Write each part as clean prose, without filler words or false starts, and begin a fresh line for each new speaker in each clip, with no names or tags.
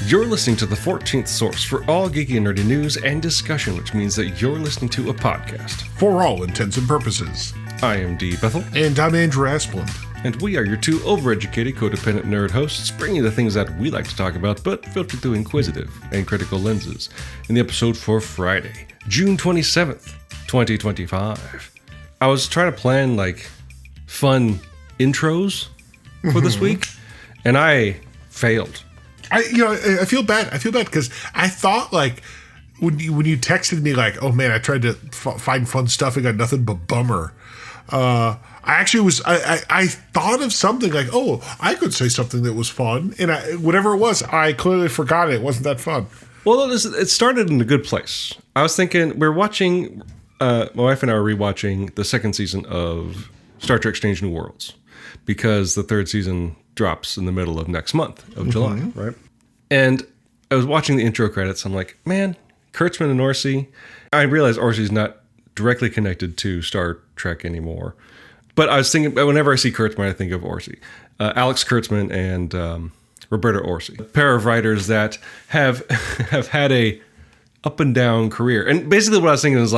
You're listening to the 14th source for all geeky and nerdy news and discussion, which means that you're listening to a podcast.
For all intents and purposes.
I am D. Bethel.
And I'm Andrew Asplund.
And we are your two overeducated, codependent nerd hosts, bringing you the things that we like to talk about, but filtered through inquisitive and critical lenses, in the episode for Friday, June 27th, 2025. I was trying to plan, fun intros for this week, and I failed.
I feel bad. I feel bad because I thought when you texted me oh man, I tried to find fun stuff and got nothing but bummer. I thought of something I could say something that was fun, and whatever it was, I clearly forgot it. It wasn't that fun.
Well, it started in a good place. I was thinking we're watching. My wife and I are rewatching the second season of Star Trek: Strange New Worlds because the third season drops in the middle of next month of July, right? And I was watching the intro credits. I'm like, man, Kurtzman and Orci. I realized Orci's not directly connected to Star Trek anymore. But I was thinking, whenever I see Kurtzman, I think of Orci. Alex Kurtzman and Roberta Orci. A pair of writers that have had a up and down career. And basically what I was thinking is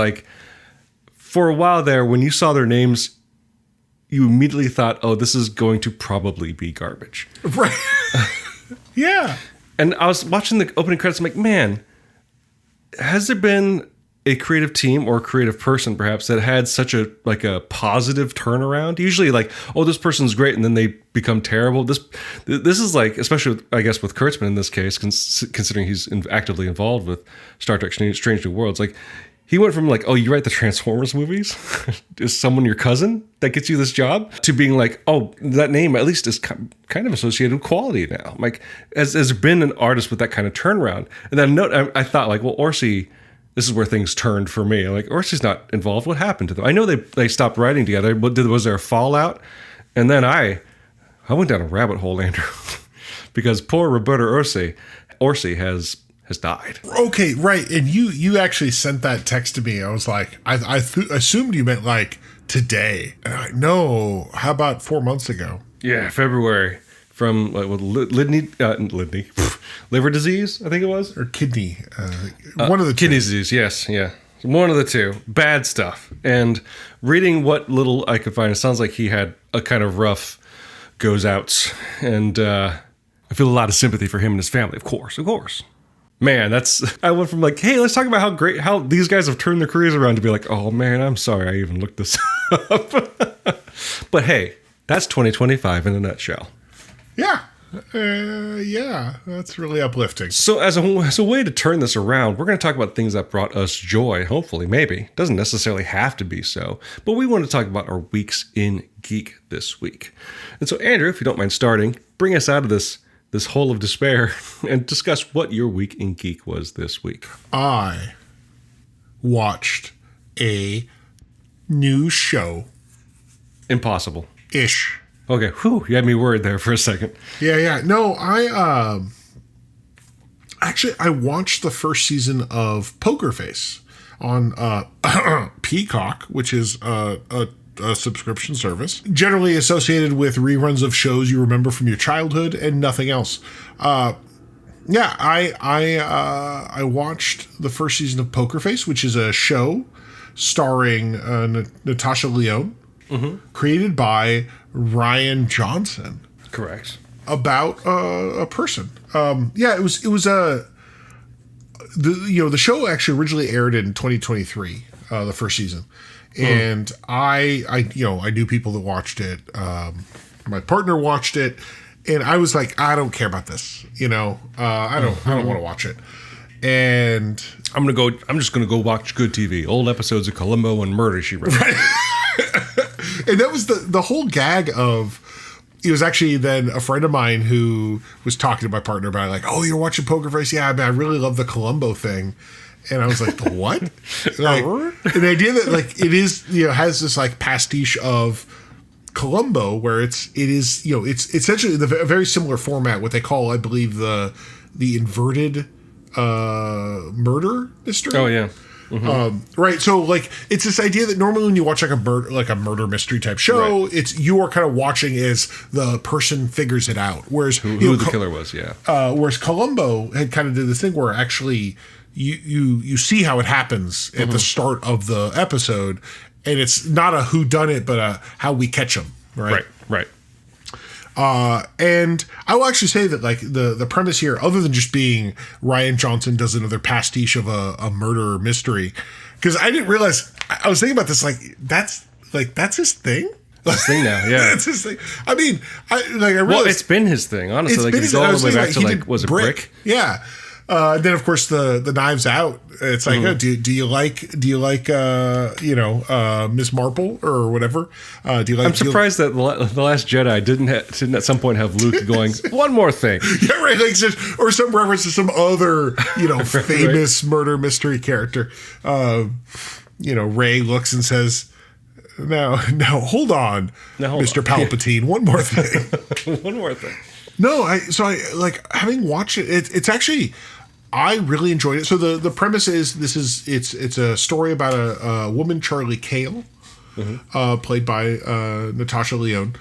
for a while there, when you saw their names, you immediately thought, oh, this is going to probably be garbage.
Right. Yeah.
And I was watching the opening credits. I'm like, man, has there been a creative team or a creative person perhaps that had such a positive turnaround? Usually oh, this person's great, and then they become terrible. This is especially I guess with Kurtzman in this case, considering he's actively involved with Star Trek: Strange New Worlds. He went from oh, you write the Transformers movies? Is someone your cousin that gets you this job? To being oh, that name at least is kind of associated with quality now. Has there been an artist with that kind of turnaround? And then I thought well, Orci, this is where things turned for me. Orci's not involved. What happened to them? I know they stopped writing together, but was there a fallout? And then I went down a rabbit hole, Andrew, because poor Roberta Orci has died. Okay,
right. And you actually sent that text to me. I was I assumed you meant today. No, how about 4 months ago?
Yeah, February. From liver disease, I think it was,
or kidney. One of the
kidney
two.
disease. Yes, yeah, one of the two. Bad stuff. And reading what little I could find, it sounds like he had a kind of rough goes outs, and I feel a lot of sympathy for him and his family. Of course. Man, I went from hey, let's talk about how these guys have turned their careers around to be oh man, I'm sorry I even looked this up. But hey, that's 2025 in a nutshell.
Yeah. Yeah, that's really uplifting.
So as a way to turn this around, we're going to talk about things that brought us joy, hopefully, maybe. Doesn't necessarily have to be so. But we want to talk about our weeks in geek this week. And so, Andrew, if you don't mind starting, bring us out of this hole of despair and discuss what your week in geek was this week.
I watched a new show.
Impossible.
Ish.
Okay, whew, you had me worried there for a second.
Yeah. No, I watched the first season of Poker Face on Peacock, which is a subscription service, generally associated with reruns of shows you remember from your childhood and nothing else. I watched the first season of Poker Face, which is a show starring Natasha Lyonne, created by Ryan Johnson.
Correct.
About a person. The show actually originally aired in 2023, the first season. And I knew people that watched it. My partner watched it, and I was I don't care about this. I don't want to watch it. And
I'm just gonna go watch good TV, old episodes of Columbo and Murder, She Wrote.
Right. And that was the whole gag of. It was actually then a friend of mine who was talking to my partner about it, oh, you're watching Poker Face? Yeah, I really love the Columbo thing. And I was like, what? And the idea that it is, has this pastiche of Columbo where it's essentially a very similar format, what they call, I believe, the inverted murder mystery.
Oh, yeah.
Right. So like it's this idea that normally when you watch like a murder mystery type show, it's you are kind of watching as the person figures it out. Whereas
who the killer was, yeah.
Whereas Columbo had kind of did this thing where actually you see how it happens at the start of the episode, and it's not a who done it, but a how we catch them. Right. And I will actually say that like the premise here, other than just being Rian Johnson does another pastiche of a murder mystery, because I didn't realize, I was thinking about this, that's his thing.
His thing now, yeah.
That's his thing. I mean, I realized,
well, it's been his thing, honestly. Like, it's all the way back to like, was it Brick?
Yeah. Then of course the Knives Out. It's like, oh, do you like Miss Marple or whatever? Do you like?
I'm surprised that the Last Jedi didn't at some point have Luke going one more thing.
Yeah, right. Like or some reference to some other famous murder mystery character. Rey looks and says, "Now hold on, Mr. Palpatine. One more thing.
One more thing."
No, I like having watched it. It's actually. I really enjoyed it. So the premise is it's a story about a woman, Charlie Cale, played by Natasha Lyonne,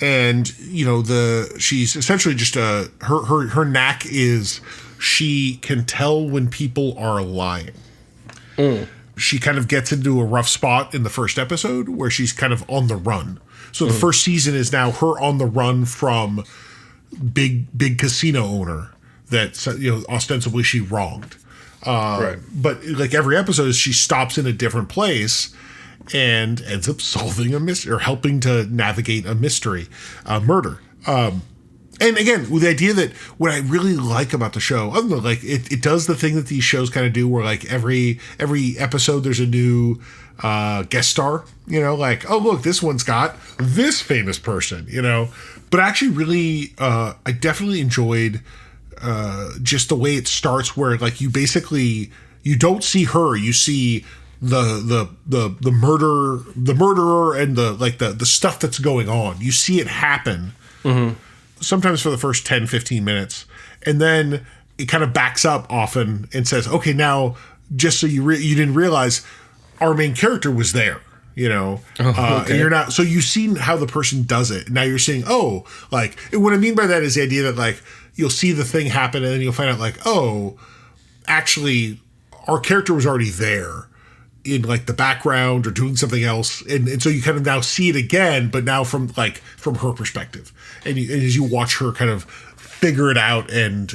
and she's essentially just her knack is she can tell when people are lying. She kind of gets into a rough spot in the first episode where she's kind of on the run. So the first season is now her on the run from big casino owner that ostensibly she wronged. But like every episode, she stops in a different place and ends up solving a mystery or helping to navigate a mystery, murder. And again, with the idea that what I really like about the show, other than like it does the thing that these shows kind of do, where like every episode there's a new guest star. Like, oh look, this one's got this famous person. But actually, really, I definitely enjoyed. Just the way it starts, where like you don't see her, you see the murderer and the stuff that's going on. You see it happen sometimes for the first 10-15 minutes, and then it kind of backs up often and says, okay, now just so you didn't realize our main character was there. Okay. And you're not, so you've seen how the person does it. Now you're saying, like, and what I mean by that is the idea that like you'll see the thing happen and then you'll find out like, oh, actually our character was already there in like the background or doing something else. And so you kind of now see it again, but now from her perspective. And as you watch her kind of figure it out and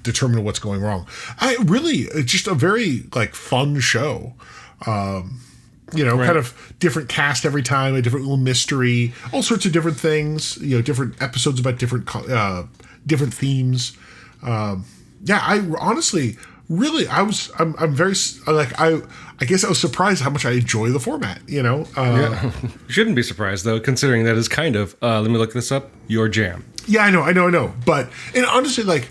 determine what's going wrong. It's just a very like fun show. Kind of different cast every time, a different little mystery, all sorts of different things, different episodes about different themes. I honestly, really, I'm very, like, I guess I was surprised how much I enjoy the format, You
shouldn't be surprised, though, considering that is kind of, let me look this up, your jam.
Yeah, I know. But, and honestly, like,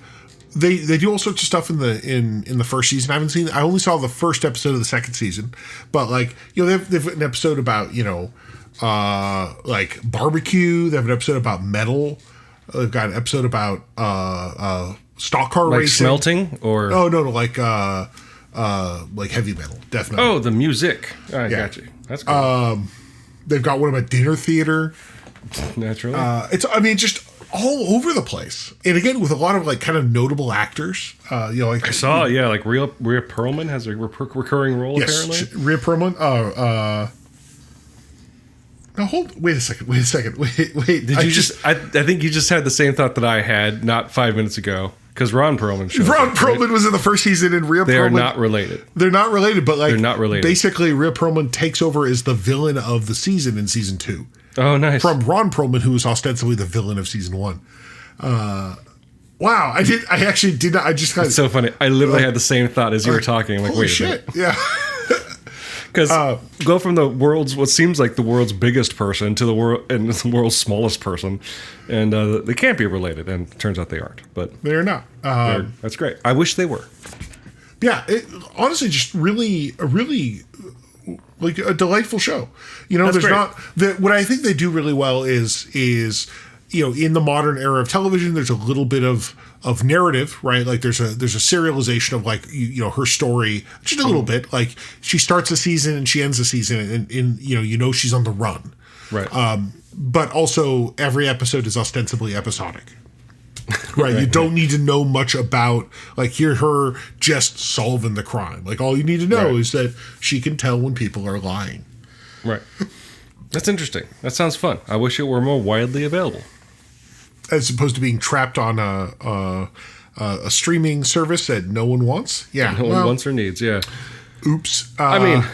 They do all sorts of stuff in the first season. I only saw the first episode of the second season, but like they've an episode about like barbecue. They have an episode about metal. They've got an episode about stock car
like
racing,
smelting or
no like heavy metal, definitely.
Oh, the music. I got you. That's cool.
They've got one about dinner theater.
Naturally,
just all over the place, and again with a lot of like kind of notable actors. Like
I saw, like Rhea Perlman has a recurring role. Yes, apparently.
Rhea Perlman. Now wait a second. Wait.
Did you just? I think you just had the same thought that I had not 5 minutes ago. Because Ron Perlman showed
Ron Perlman was in the first season, and Rhea Perlman.
They're not related.
They're not related, but like
they're not related.
Basically, Rhea Perlman takes over as the villain of the season in season 2.
Oh, nice.
From Ron Perlman, who was ostensibly the villain of season 1. Wow, I actually did not. I just got.
It's so funny. I literally had the same thought as you were talking. I'm like, wait a minute.
Yeah.
Because go from what seems like the world's biggest person to the world's smallest person, and they can't be related, and it turns out they aren't. But
they're not.
That's great. I wish they were.
Yeah, honestly, just really like a delightful show. There's great. Not that what I think they do really well is in the modern era of television, there's a little bit of narrative, right? Like there's a serialization of like, her story, just a little bit. Like she starts a season and she ends a season and she's on the run.
Right.
But also every episode is ostensibly episodic. Right. You don't need to know much about like hear her just solving the crime. Like all you need to know is that she can tell when people are lying.
Right. That's interesting. That sounds fun. I wish it were more widely available.
As opposed to being trapped on a streaming service that no one wants. Yeah.
No one wants or needs. Yeah.
Oops.
I mean,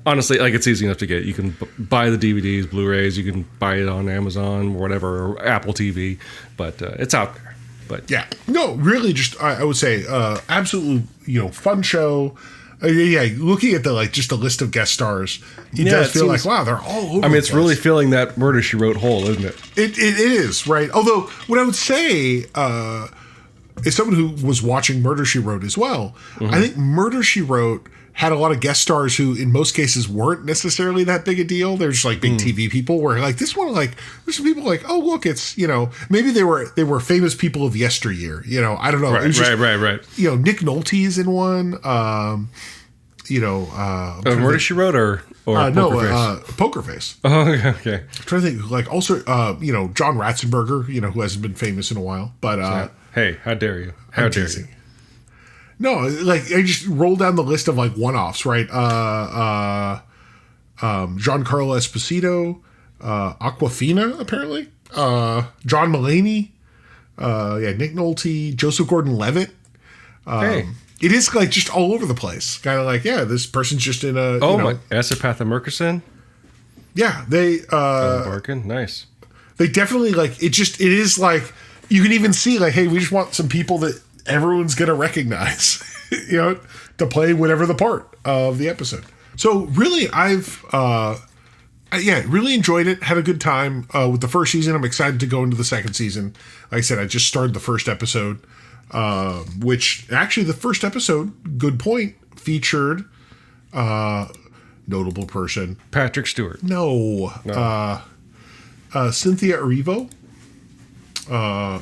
honestly, like it's easy enough to get. You can buy the DVDs, Blu-rays. You can buy it on Amazon or whatever, or Apple TV. But it's out there. But
yeah, no, really, just I would say, absolutely, fun show. Looking at just the list of guest stars, it does feel like wow, they're all over.
I mean, it's really filling that Murder, She Wrote hole, isn't it?
It is, right. Although what I would say, as someone who was watching Murder, She Wrote as well, I think Murder, She Wrote had a lot of guest stars who, in most cases, weren't necessarily that big a deal. They're just like big TV people. Where like this one, like there's some people like, oh look, it's maybe they were famous people of yesteryear. I don't know.
Right.
Nick Nolte's in one.
Murder, She Wrote or Poker Face?
Poker Face.
Oh, okay.
I'm trying to think, like also, John Ratzenberger, who hasn't been famous in a while, but
hey, how dare you? How dare you?
No, like I just rolled down the list of like one-offs, right? Giancarlo Esposito, Aquafina, apparently, John Mulaney, Nick Nolte, Joseph Gordon-Levitt.
Hey.
It is like just all over the place. Kind of like, this person's just in a.
My Asapatha Murkison.
Yeah, they.
Barkin, nice.
They definitely like it. It is like you can even see like, hey, we just want some people that everyone's gonna recognize, to play whatever the part of the episode. So really, I've really enjoyed it. Had a good time with the first season. I'm excited to go into the second season. Like I said, I just started the first episode. Which actually the first episode, good point, featured notable person
Patrick Stewart.
No. Cynthia Erivo,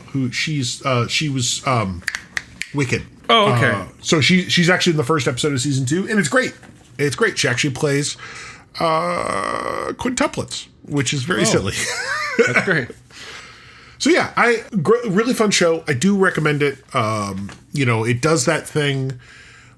who she was Wicked.
Oh, okay.
So she's actually in the first episode of season 2, and it's great. It's great. She actually plays quintuplets, which is very silly.
That's great.
So yeah, really fun show. I do recommend it. It does that thing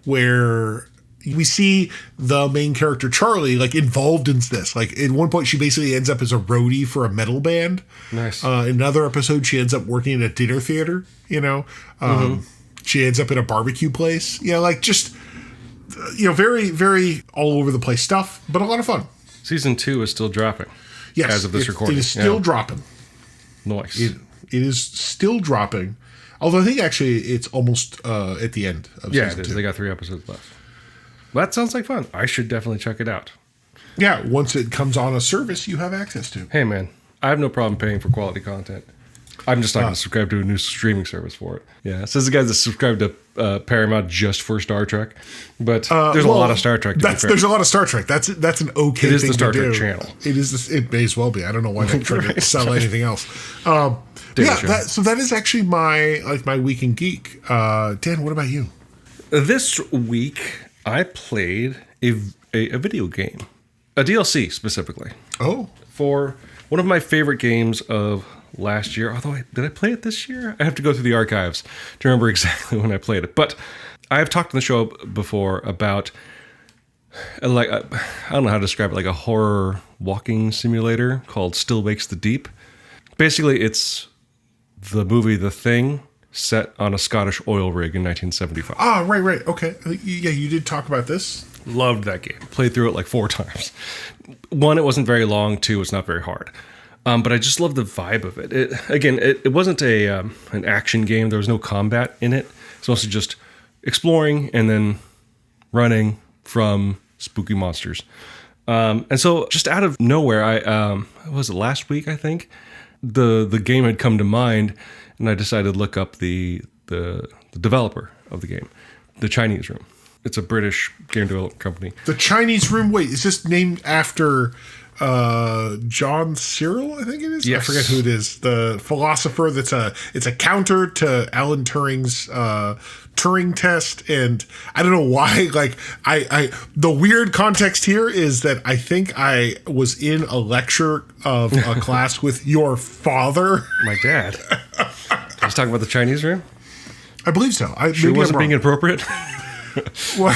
where we see the main character Charlie like involved in this. Like at one point, she basically ends up as a roadie for a metal band.
Nice.
In another episode, she ends up working in a dinner theater. She ends up in a barbecue place. Just very very all over the place stuff, but a lot of fun.
Season 2 is still dropping.
Yes,
as of this recording,
it is still dropping.
Nice.
It is still dropping. Although I think actually it's almost at the end of season 2.
They got 3 episodes left. Well, that sounds like fun. I should definitely check it out.
Yeah, once it comes on a service you have access to.
Hey man, I have no problem paying for quality content. I'm just not going to subscribe to a new streaming service for it. Yeah, says the guys that subscribe to Paramount just for Star Trek. But there's a lot of Star Trek.
There's a lot of Star Trek. That's an okay.
It is
thing
the Star
to
Trek
do.
channel.
It is. It may as well be. I don't know why they're trying to sell anything else. So that is actually my week in geek. Dan, what about you?
This week I played a video game, a DLC specifically.
Oh,
for one of my favorite games of last year. Although, did I play it this year? I have to go through the archives to remember exactly when I played it. But I have talked on the show before about, like, I don't know how to describe it, like a horror walking simulator called Still Wakes the Deep. Basically, it's the movie The Thing set on a Scottish oil rig in 1975.
Ah, right. Okay. Yeah, you did talk about this.
Loved that game. Played through it like 4 times. 1, it wasn't very long. 2, it's not very hard. But I just love the vibe of it. It wasn't an action game. There was no combat in it. It's mostly just exploring and then running from spooky monsters. And so just out of nowhere, was it last week, I think? The game had come to mind, and I decided to look up the developer of the game, the Chinese Room. It's a British game development company.
The Chinese Room? Wait, is this named after John Cyril, I think it is.
Yes.
I forget who it is. The philosopher it's a counter to Alan Turing's Turing test, and I don't know why. Like I the weird context here is that I think I was in a lecture of a class with your father.
My dad. I was talking about the Chinese room.
I believe so.
Sure wasn't being inappropriate.
Well,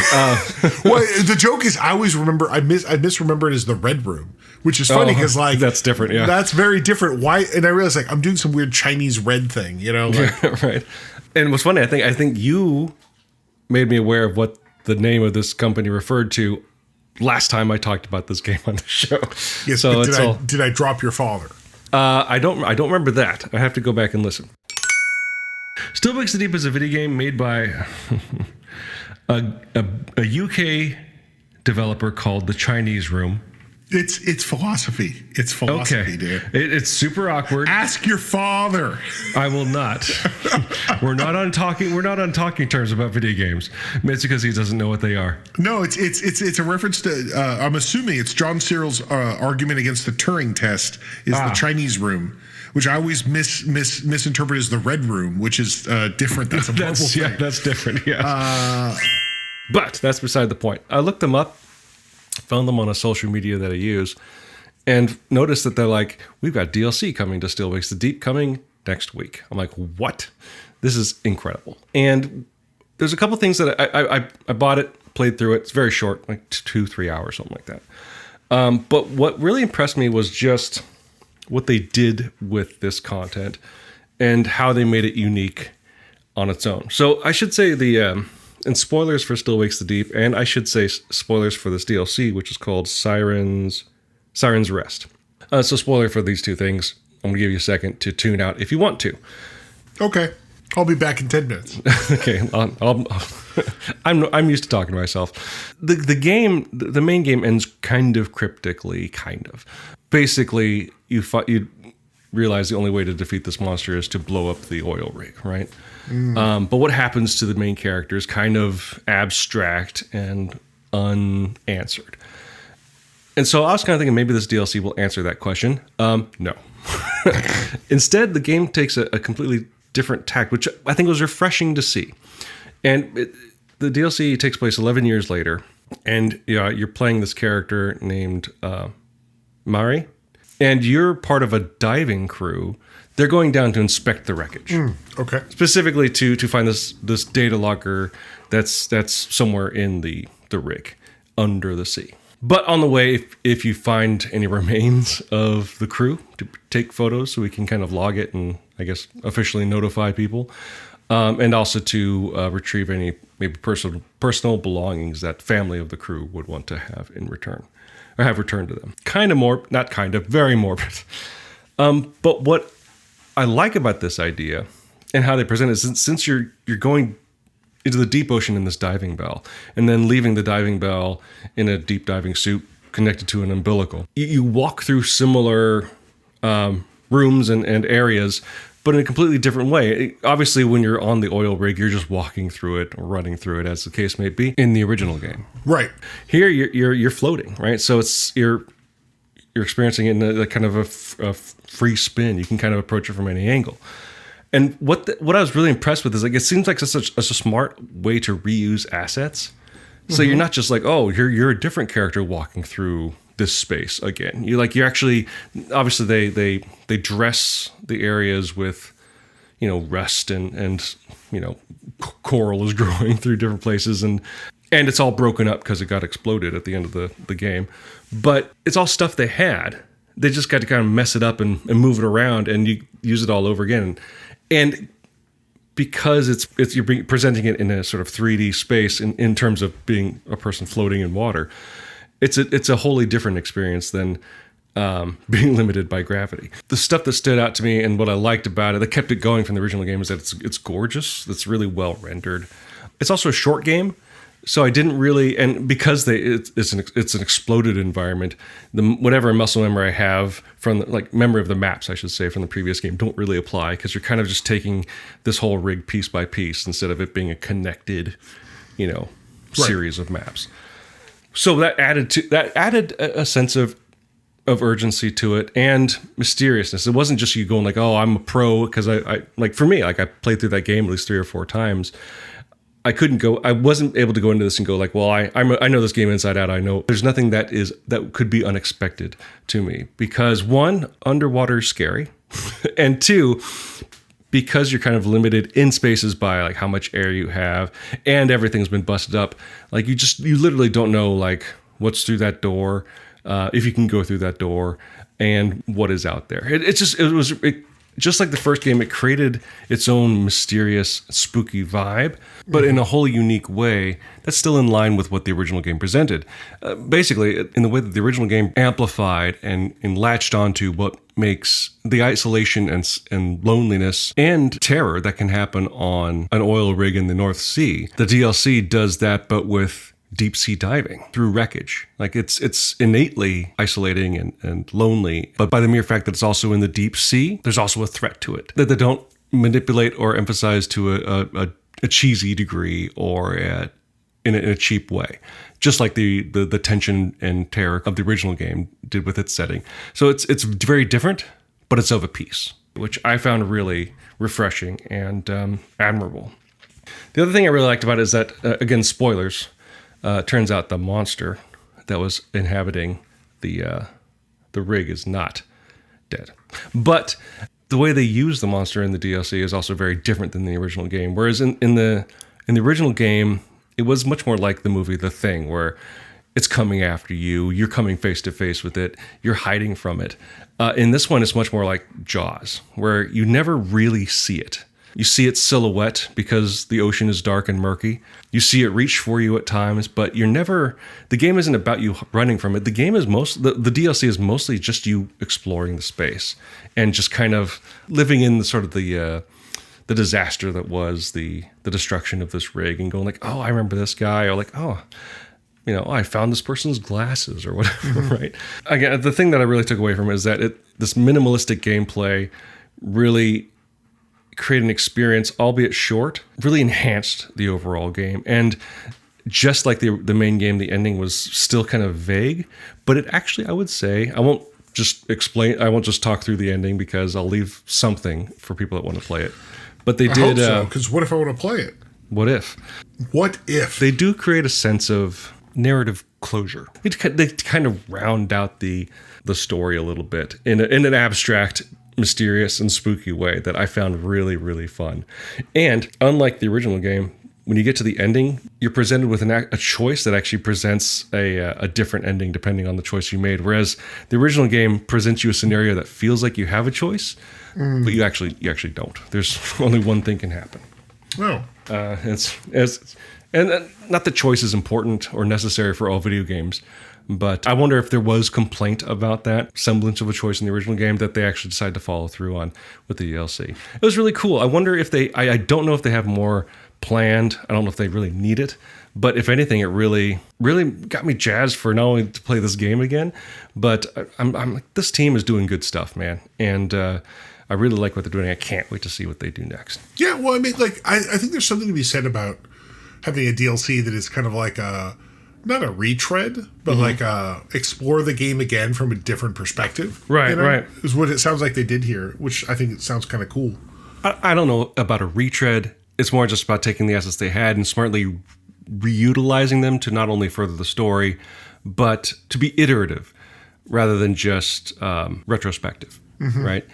the joke is I always remember I misremember it as the red room, which is funny because like
that's different. Yeah,
that's very different. Why? And I realized like I'm doing some weird Chinese red thing, you know? Like,
right. And what's funny, I think you made me aware of what the name of this company referred to last time I talked about this game on the show.
Yes. So did I drop your father?
I don't remember that. I have to go back and listen. Still Wakes the Deep is a video game made by a UK developer called The Chinese Room.
It's philosophy. It's philosophy, dude.
It's super awkward.
Ask your father.
I will not. We're not on talking terms about video games. It's because he doesn't know what they are.
No, it's a reference to. I'm assuming it's John Cyril's argument against the Turing test is the Chinese room, which I always misinterpret as the red room, which is different. That's a purple thing.
Yeah, that's different. Yeah. But that's beside the point. I looked them up. Found them on a social media that I use, and noticed that they're like, we've got DLC coming to Still Wakes the Deep coming next week. I'm like, what? This is incredible. And there's a couple things that I bought it, played through it. It's very short, like 2-3 hours, something like that. But what really impressed me was just what they did with this content and how they made it unique on its own. So I should say and spoilers for Still Wakes the Deep, and I should say spoilers for this DLC, which is called Siren's Rest. So spoiler for these two things. I'm going to give you a second to tune out if you want to.
Okay. I'll be back in 10 minutes.
Okay. I'm used to talking to myself. The main game ends kind of cryptically, kind of. Basically, you realize the only way to defeat this monster is to blow up the oil rig, right? But what happens to the main character is kind of abstract and unanswered. And so I was kind of thinking maybe this DLC will answer that question. No. Instead, the game takes a completely different tack, which I think was refreshing to see. And the DLC takes place 11 years later, and you're playing this character named Mari, and you're part of a diving crew. They're going down to inspect the wreckage.
Okay.
Specifically to find this data logger that's somewhere in the rig under the sea. But on the way, if you find any remains of the crew, to take photos so we can kind of log it and I guess officially notify people, and also to retrieve any maybe personal belongings that family of the crew would want to have in return or have returned to them. Very morbid. But what I like about this idea and how they present it is since you're going into the deep ocean in this diving bell and then leaving the diving bell in a deep diving suit connected to an umbilical, you walk through similar rooms and areas, but in a completely different way. Obviously, when you're on the oil rig, you're just walking through it or running through it, as the case may be, in the original game.
Right.
Here, you're floating, right? So you're experiencing it in a kind of a free spin. You can kind of approach it from any angle. And what I was really impressed with is like it seems like such a smart way to reuse assets. So you're not just like, oh, you're a different character walking through this space again. You're actually, obviously they dress the areas with, rust and coral is growing through different places and it's all broken up because it got exploded at the end of the game. But it's all stuff they had. They just got to kind of mess it up and move it around and you use it all over again. And because you're presenting it in a sort of 3D space in terms of being a person floating in water, it's a wholly different experience than being limited by gravity. The stuff that stood out to me and what I liked about it, that kept it going from the original game, is that it's gorgeous. It's really well rendered. It's also a short game. So I didn't really, and because it's an exploded environment, whatever muscle memory I have from memory of the maps, I should say, from the previous game, don't really apply because you're kind of just taking this whole rig piece by piece instead of it being a connected, series of maps. So that added a sense of of urgency to it and mysteriousness. It wasn't just you going like, oh, I'm a pro, because I like, for me, like I played through that game at least 3 or 4 times. I wasn't able to go into this and go like, well, I know this game inside out. I know there's nothing that could be unexpected to me, because 1, underwater is scary, and 2, because you're kind of limited in spaces by like how much air you have, and everything's been busted up. Like you literally don't know like what's through that door, if you can go through that door, and what is out there. It just like the first game, it created its own mysterious, spooky vibe, but in a whole unique way that's still in line with what the original game presented. Basically, in the way that the original game amplified and latched onto what makes the isolation and loneliness and terror that can happen on an oil rig in the North Sea. The DLC does that, but with deep sea diving through wreckage. Like it's innately isolating and lonely, but by the mere fact that it's also in the deep sea, there's also a threat to it that they don't manipulate or emphasize to a cheesy degree or in a cheap way, just like the tension and terror of the original game did with its setting. So it's very different, but it's of a piece, which I found really refreshing and admirable. The other thing I really liked about it is that, again, spoilers, turns out the monster that was inhabiting the rig is not dead. But the way they use the monster in the DLC is also very different than the original game. Whereas in the original game, it was much more like the movie The Thing, where it's coming after you, you're coming face to face with it, you're hiding from it. In this one, it's much more like Jaws, where you never really see it. You see its silhouette because the ocean is dark and murky. You see it reach for you at times, but the game isn't about you running from it. The game is the DLC is mostly just you exploring the space and just kind of living in the sort of the disaster that was the destruction of this rig, and going like, oh, I remember this guy, or like, oh, I found this person's glasses or whatever, right? Again, the thing that I really took away from it is that this minimalistic gameplay really create an experience, albeit short, really enhanced the overall game. And just like the main game, the ending was still kind of vague, but it actually, I would say, I won't just talk through the ending because I'll leave something for people that want to play it. But they did.
Because what if I want to play it?
What if?
What if?
They do create a sense of narrative closure. They kind of round out the story a little bit in an abstract, mysterious and spooky way that I found really, really fun. And unlike the original game, when you get to the ending, you're presented with a choice that actually presents a different ending depending on the choice you made. Whereas the original game presents you a scenario that feels like you have a choice, but you actually don't. There's only one thing can happen.
Oh.
And not that choice is important or necessary for all video games, but I wonder if there was complaint about that semblance of a choice in the original game that they actually decided to follow through on with the DLC. It was really cool. I wonder if I don't know if they have more planned. I don't know if they really need it, but if anything, it really, really got me jazzed for not only to play this game again, but I'm like, this team is doing good stuff, man. And I really like what they're doing. I can't wait to see what they do next.
Yeah, well, I mean, like, I think there's something to be said about having a DLC that is kind of like not a retread, but like explore the game again from a different perspective.
Right, right.
Is what it sounds like they did here, which I think it sounds kind of cool.
I don't know about a retread. It's more just about taking the assets they had and smartly reutilizing them to not only further the story, but to be iterative rather than just retrospective, right?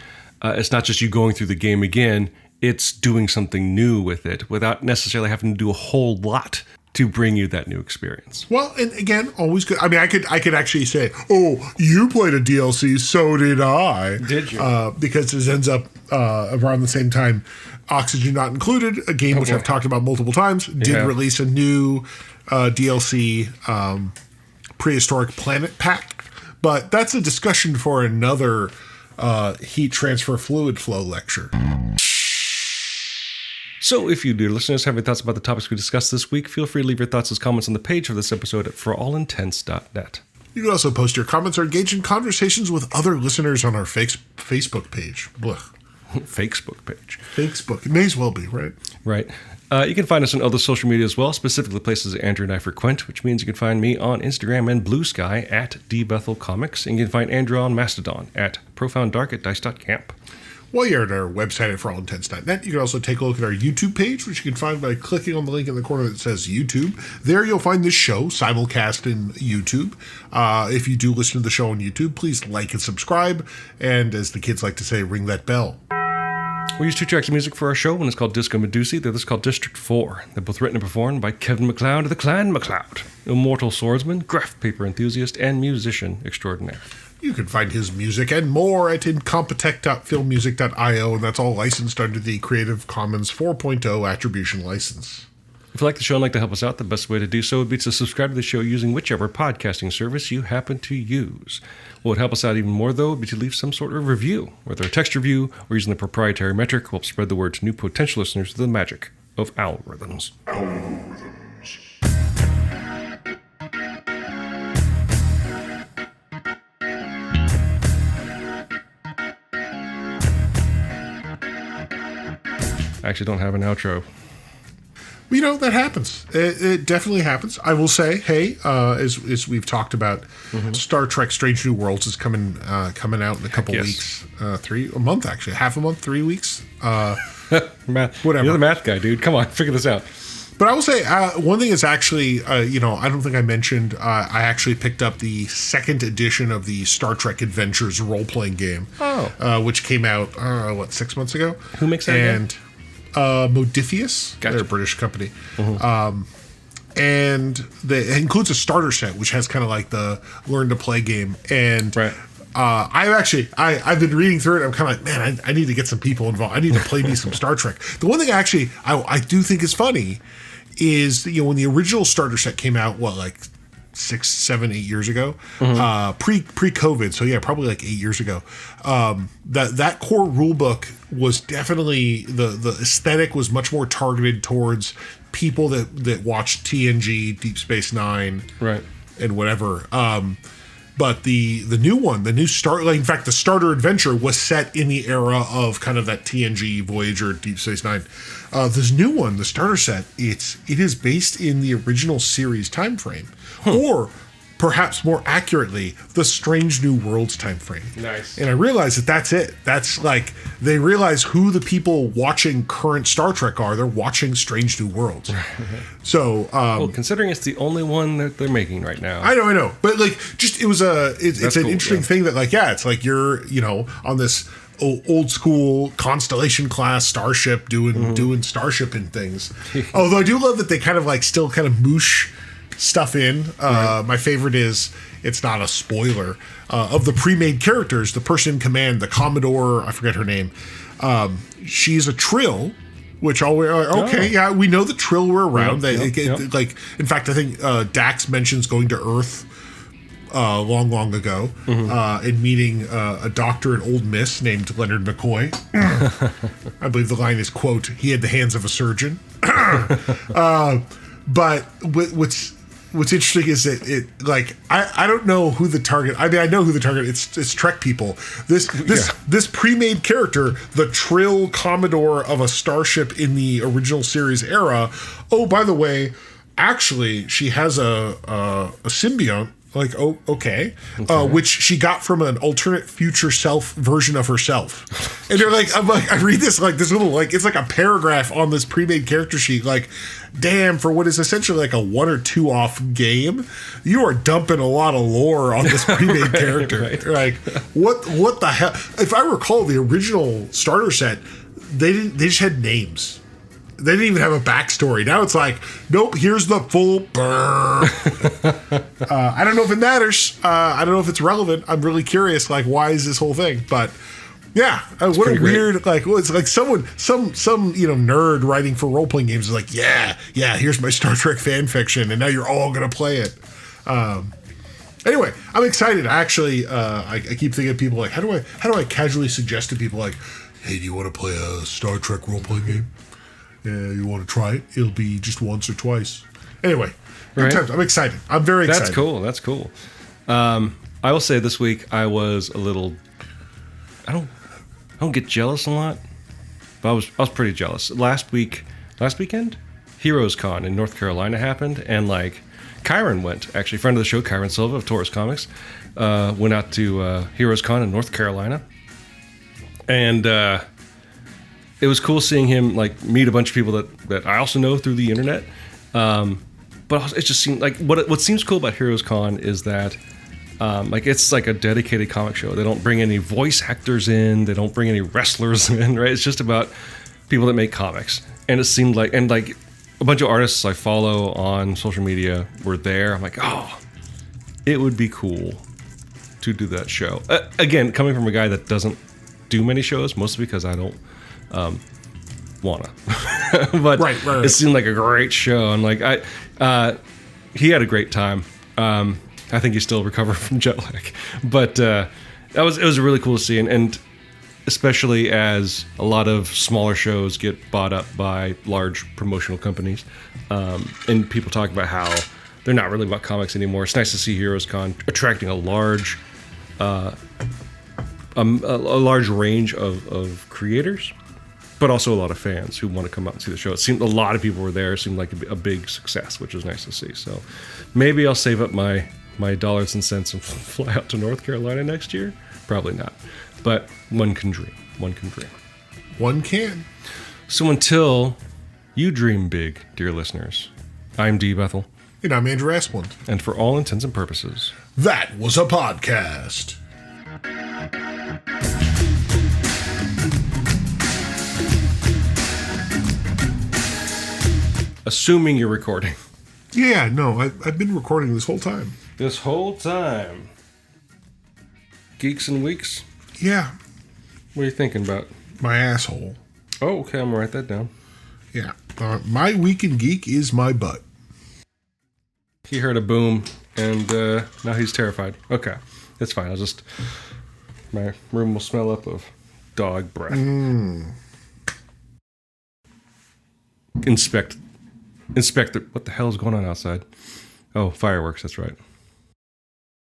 It's not just you going through the game again. It's doing something new with it without necessarily having to do a whole lot to bring you that new experience.
Well, and again, always good. I mean, I could actually say, oh, you played a DLC, so did I.
Did you?
Because it ends up around the same time, Oxygen Not Included, a game which I've talked about multiple times, did release a new DLC Prehistoric Planet Pack. But that's a discussion for another heat transfer fluid flow lecture.
So if you, dear listeners, have any thoughts about the topics we discussed this week, feel free to leave your thoughts as comments on the page of this episode at forallintents.net. You
can also post your comments or engage in conversations with other listeners on our Facebook page. Blech.
Facebook page.
Facebook. It may as well be, right?
Right. You can find us on other social media as well, specifically places that Andrew and I frequent, which means you can find me on Instagram and Blue Sky at dbethelcomics, and you can find Andrew on Mastodon at profounddark@dice.camp.
While you're at our website at forallintents.net, you can also take a look at our YouTube page, which you can find by clicking on the link in the corner that says YouTube. There you'll find this show simulcast in YouTube. If you do listen to the show on YouTube, please like and subscribe, and as the kids like to say, ring that bell.
We use 2 tracks of music for our show. One is called Disco Medusae. The other is called District 4. They're both written and performed by Kevin McLeod of the Clan McLeod, immortal swordsman, graph paper enthusiast, and musician extraordinaire.
You can find his music and more at incompetech.filmmusic.io, and that's all licensed under the Creative Commons 4.0 attribution license.
If you like the show and like to help us out, the best way to do so would be to subscribe to the show using whichever podcasting service you happen to use. What would help us out even more, though, would be to leave some sort of review, whether a text review or using the proprietary metric will help spread the word to new potential listeners through the magic of algorithms. I actually don't have an outro.
You know, that happens. It definitely happens. I will say, hey, as we've talked about, Star Trek Strange New Worlds is coming out in a couple weeks. A month, actually. Half a month, 3 weeks.
Math.
Whatever.
You're the math guy, dude. Come on, figure this out.
But I will say, one thing is actually, I don't think I mentioned, I actually picked up the 2nd edition of the Star Trek Adventures role-playing game. Which came out, 6 months ago?
Who makes that game?
Modifius.
Gotcha.
They're a British company. And it includes a starter set, which has kind of like the learn to play game. And
right.
I've been reading through it. I'm kind of like, man, I need to get some people involved. I need to play me some Star Trek. The one thing I do think is funny is, when the original starter set came out, 6, 7, 8 years ago, pre-COVID. So yeah, probably like 8 years ago. That core rule book was definitely the aesthetic was much more targeted towards people that watched TNG, Deep Space Nine,
right,
and whatever. But the new one, the new in fact, the starter adventure was set in the era of kind of that TNG, Voyager, Deep Space Nine. This new one, the starter set, it is based in the original series time frame, or perhaps more accurately, the Strange New Worlds time frame.
Nice.
And I realized that's it. That's like, they realize who the people watching current Star Trek are. They're watching Strange New Worlds. So,
well, considering it's the only one that they're making right now.
I know. But like, just, it's an
cool,
interesting thing that like, it's like you're, on this old school Constellation class starship doing starshiping things. Although I do love that they kind of like still kind of moosh stuff in. My favorite is, it's not a spoiler, of the pre-made characters, the person in command, the Commodore, I forget her name. She's a Trill, which we know the Trill were around. Like, in fact, I think Dax mentions going to Earth long ago and meeting a doctor and Old Miss named Leonard McCoy. I believe the line is, quote, "He had the hands of a surgeon." But what's interesting is that it like I don't know who the target. I mean, I know who the target. It's Trek people. This pre-made character, the Trill Commodore of a starship in the original series era. Oh, by the way, actually, she has a symbiont. Like, okay. Which she got from an alternate future self version of herself. And they're like, I read this, like, this little, like, it's like a paragraph on this pre-made character sheet. Like, damn, for what is essentially like a 1 or 2 off game, you are dumping a lot of lore on this pre-made character.
Right.
Like, what the hell? If I recall, the original starter set, they just had names. They didn't even have a backstory. Now it's like, nope, here's the full burr. I don't know if it matters. I don't know if it's relevant. I'm really curious, like, why is this whole thing? But yeah, what a weird, like, well, it's like some nerd writing for role-playing games is like, yeah, here's my Star Trek fan fiction, and now you're all going to play it. Anyway, I'm excited. Actually, I keep thinking of people like, how do I casually suggest to people, like, hey, do you want to play a Star Trek role-playing game? You want to try it? It'll be just once or twice. Anyway, good times. I'm excited. I'm very excited.
That's cool. I will say this week I was a little... I don't get jealous a lot, but I was pretty jealous. Last weekend, Heroes Con in North Carolina happened, and like Kyron went, actually, friend of the show, Kyron Silva of Taurus Comics, went out to Heroes Con in North Carolina, and it was cool seeing him like meet a bunch of people that I also know through the internet. But it just seemed like what seems cool about Heroes Con is that like it's like a dedicated comic show. They don't bring any voice actors in. They don't bring any wrestlers in. Right? It's just about people that make comics. And it seemed like a bunch of artists I follow on social media were there. I'm like, oh, it would be cool to do that show. Again, coming from a guy that doesn't do many shows, mostly because I don't wanna. But right. It seemed like a great show. And like he had a great time. I think he's still recovering from jet lag. But it was really cool to see, and especially as a lot of smaller shows get bought up by large promotional companies, and people talk about how they're not really about comics anymore. It's nice to see Heroes Con attracting a large range of creators, but also a lot of fans who want to come out and see the show. It seemed a lot of people were there. It seemed like a big success, which was nice to see. So maybe I'll save up my dollars and cents and fly out to North Carolina next year. Probably not, but one can dream. One can dream.
One can.
So until you dream big, dear listeners, I'm D. Bethel.
And I'm Andrew Asplund.
And for all intents and purposes,
that was a podcast.
Assuming you're recording.
Yeah, no, I've been recording this whole time.
This whole time. Geeks and Weeks?
Yeah.
What are you thinking about?
My asshole.
Oh, okay, I'm going to write that down.
Yeah. My week in geek is my butt.
He heard a boom, and now he's terrified. Okay, that's fine. My room will smell up of dog breath. Inspect what the hell is going on outside? Oh, fireworks, that's right.